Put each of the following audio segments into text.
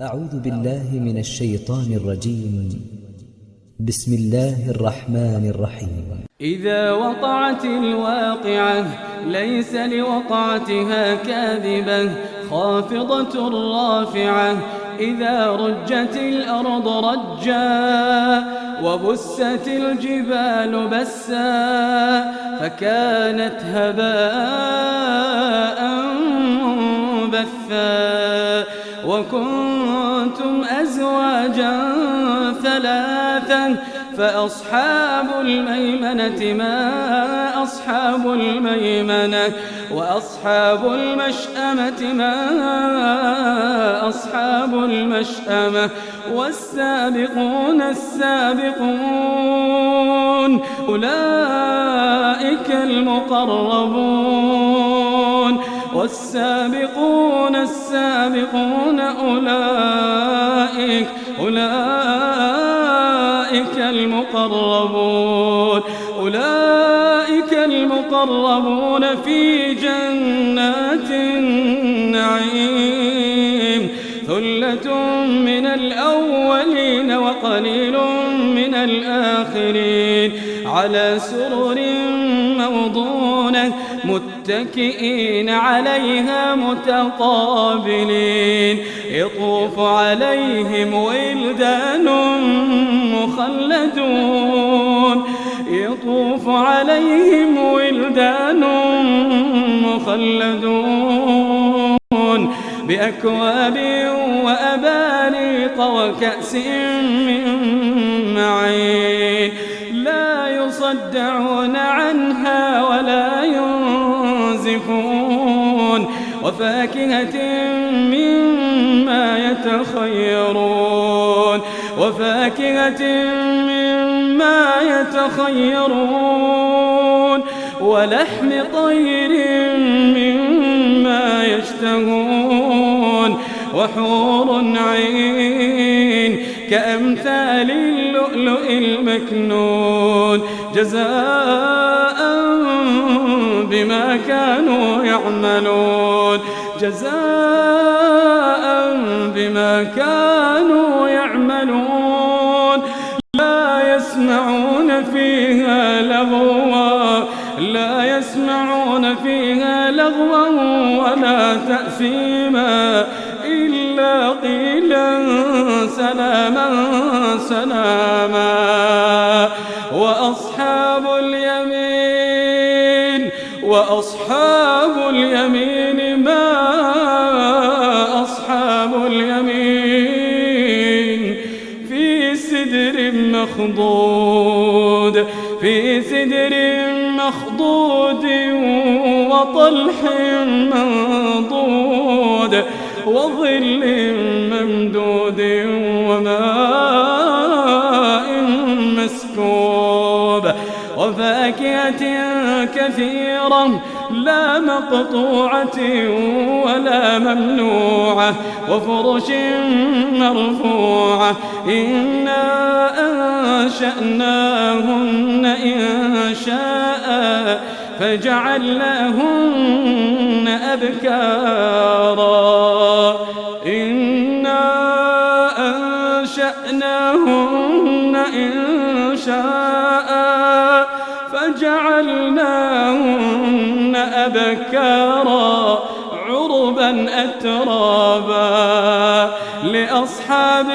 أعوذ بالله من الشيطان الرجيم. بسم الله الرحمن الرحيم. إذا وقعت الواقعة ليس لوقعتها كاذبة خافضة رافعة إذا رجت الأرض رجا وبست الجبال بسا فكانت هباء منبثا وكنتم أزواجا ثلاثا فأصحاب الميمنة ما أصحاب الميمنة وأصحاب المشأمة ما أصحاب المشأمة والسابقون السابقون أولئك المقربون والسابقون السابقون أولئك المقربون في جنات النعيم ثلة من الأولين وقليل من الآخرين على سرر موضونة متكئين عليها متقابلين يطوف عليهم ولدان مخلدون بأكواب وأباريق وكأس من معين لا يصدعون عنها ولا ينزفون وفاكهة مما يتخيرون ولحم طير مما يشتهون وحور عين كأمثال اللؤلؤ المكنون جزاء بما كانوا يعملون لا يسمعون فيها لغوا ولا تأثيما إلا قيلا سلاما وأصحاب اليمين ما أصحاب اليمين في سدر مخضود وطلح منضود وظل ممدود وماء مسكوب وفاكهة كثيرة لا مقطوعة ولا ممنوعة وفرش مرفوعة إنا أنشأناهن إنشاء فجعلناهن أبكارا عربا أترابا لأصحاب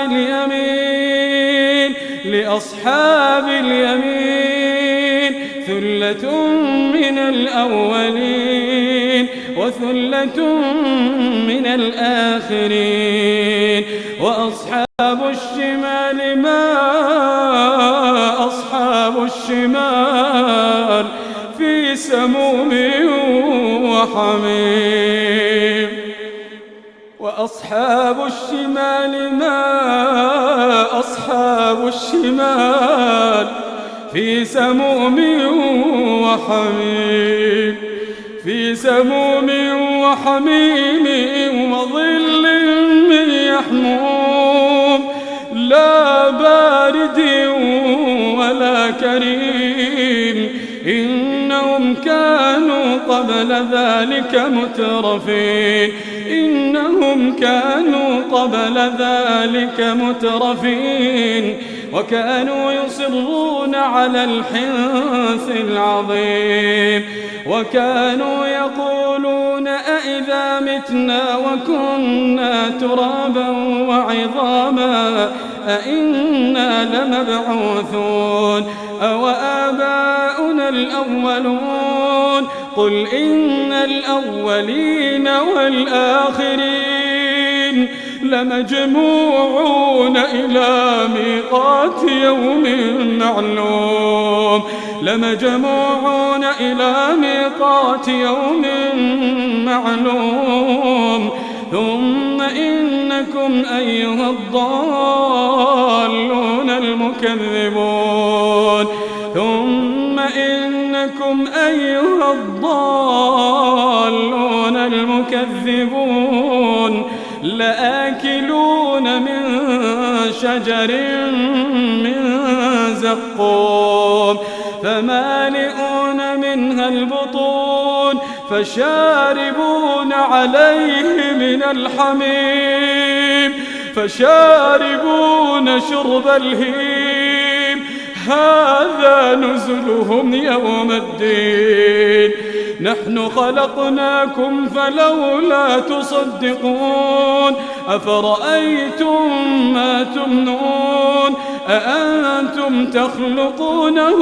اليمين ثلة من الأولين وثلة من الآخرين وأصحاب الشمال ما أصحاب الشمال في سموم وحميم وأصحاب الشمال ما أصحاب الشمال في سموم وحميم وظل من يحموم لا بارد ولا كريم إنهم كانوا قبل ذلك مترفين إنهم كانوا قبل ذلك مترفين وكانوا يصرون على الحنث العظيم وكانوا يقولون أإذا متنا وكنا ترابا وعظاما أإنا لمبعوثون أو آباؤنا الأولون قل إن الأولين والآخرين لمجموعون إلى ميقات يوم معلوم لمجموعون إلى ميقات يوم معلوم ثم إنكم أيها الضالون المكذبون ثم إنكم أيها الضالون المكذبون لآكلون من شجر من زقوم فمالئون منها البطون فشاربون عليه من الحميم فشاربون شرب الهيم هذا نزلهم يوم الدين نحن خلقناكم فلولا تصدقون أفرأيتم ما تمنون أأنتم تخلقونه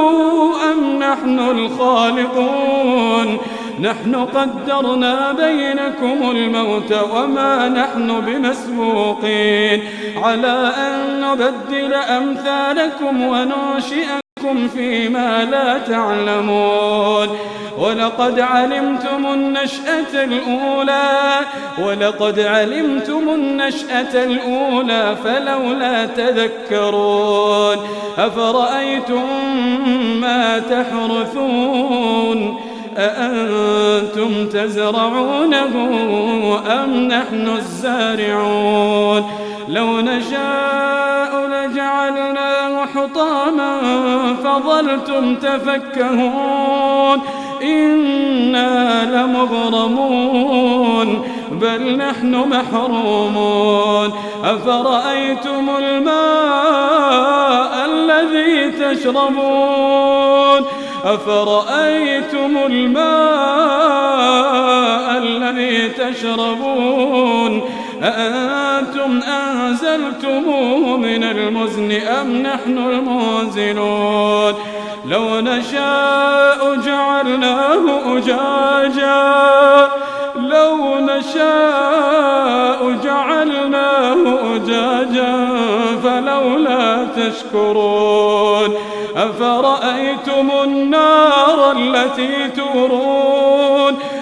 أم نحن الخالقون نحن قدرنا بينكم الموت وما نحن بمسبوقين على أن نبدل أمثالكم وننشئكم فيما لا تعلمون ولقد علمتم النشأة الأولى فلولا تذكرون أفرأيتم ما تحرثون أأنتم تزرعونه أم نحن الزارعون لو نشاء لجعلناه حطاما فظلتم تفكهون إنا لمغرمون بل نحن محرومون أفرأيتم الماء الذي تشربون أأنتم أنزلتموه من المزن أم نحن المنزلون لو نشاء جعلناه أجاجا فلولا تشكرون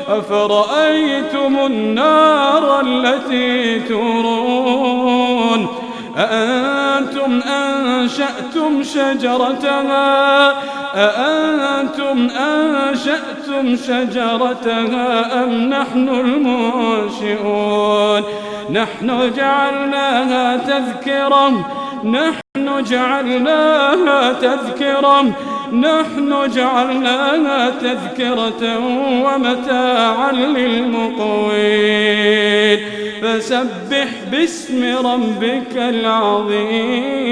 أفرأيتم النار التي تورون أأنتم أنشأتم شجرتها أم نحن المنشئون نحن جعلناها تذكرة ومتاعا للمقوين فسبح باسم ربك العظيم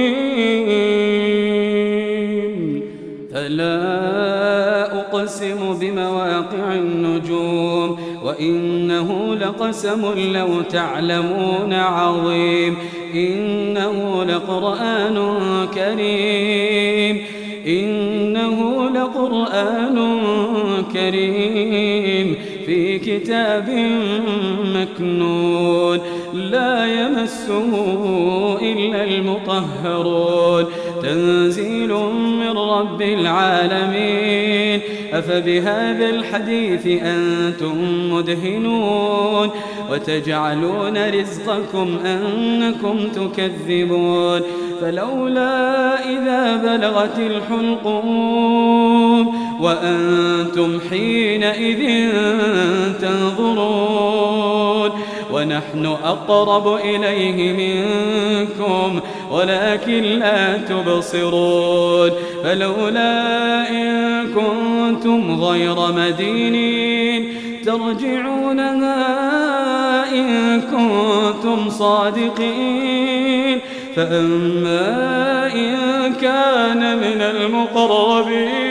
فلا أقسم بمواقع النجوم وإنه لقسم لو تعلمون عظيم إنه لقرآن كريم في كتاب مكنون لا يمسه إلا المطهرون تنزيل من رب العالمين أفبهذا الحديث أنتم مدهنون وتجعلون رزقكم أنكم تكذبون فلولا إذا بلغت الحلقوم وأنتم حينئذ تنظرون ونحن أقرب إليه منكم ولكن لا تبصرون فلولا إن كنتم غير مدينين ترجعونها إن كنتم صادقين. فأما إن كان من المقربين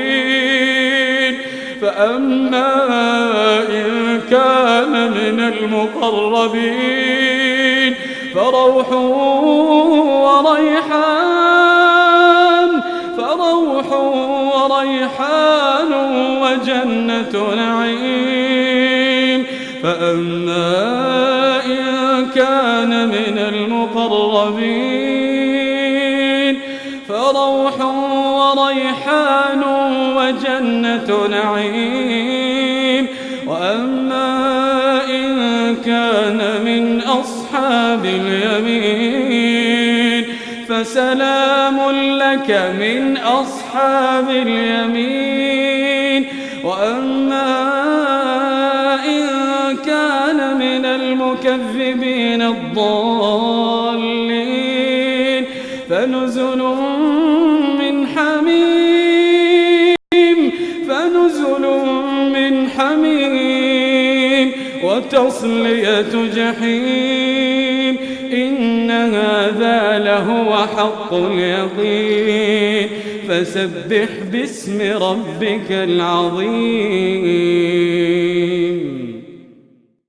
فروح وريحان وجنة نعيم. فأما إن كان من المقربين فروح وريحان وجنة نعيم. وأما إن كان من أصحاب اليمين فسلام لك من أصحاب اليمين. وأما إن كان من المكذبين الضالين فنزل من حميم وتصلية جحيم. إن هذا لهو حق اليقين. فسبح باسم ربك العظيم.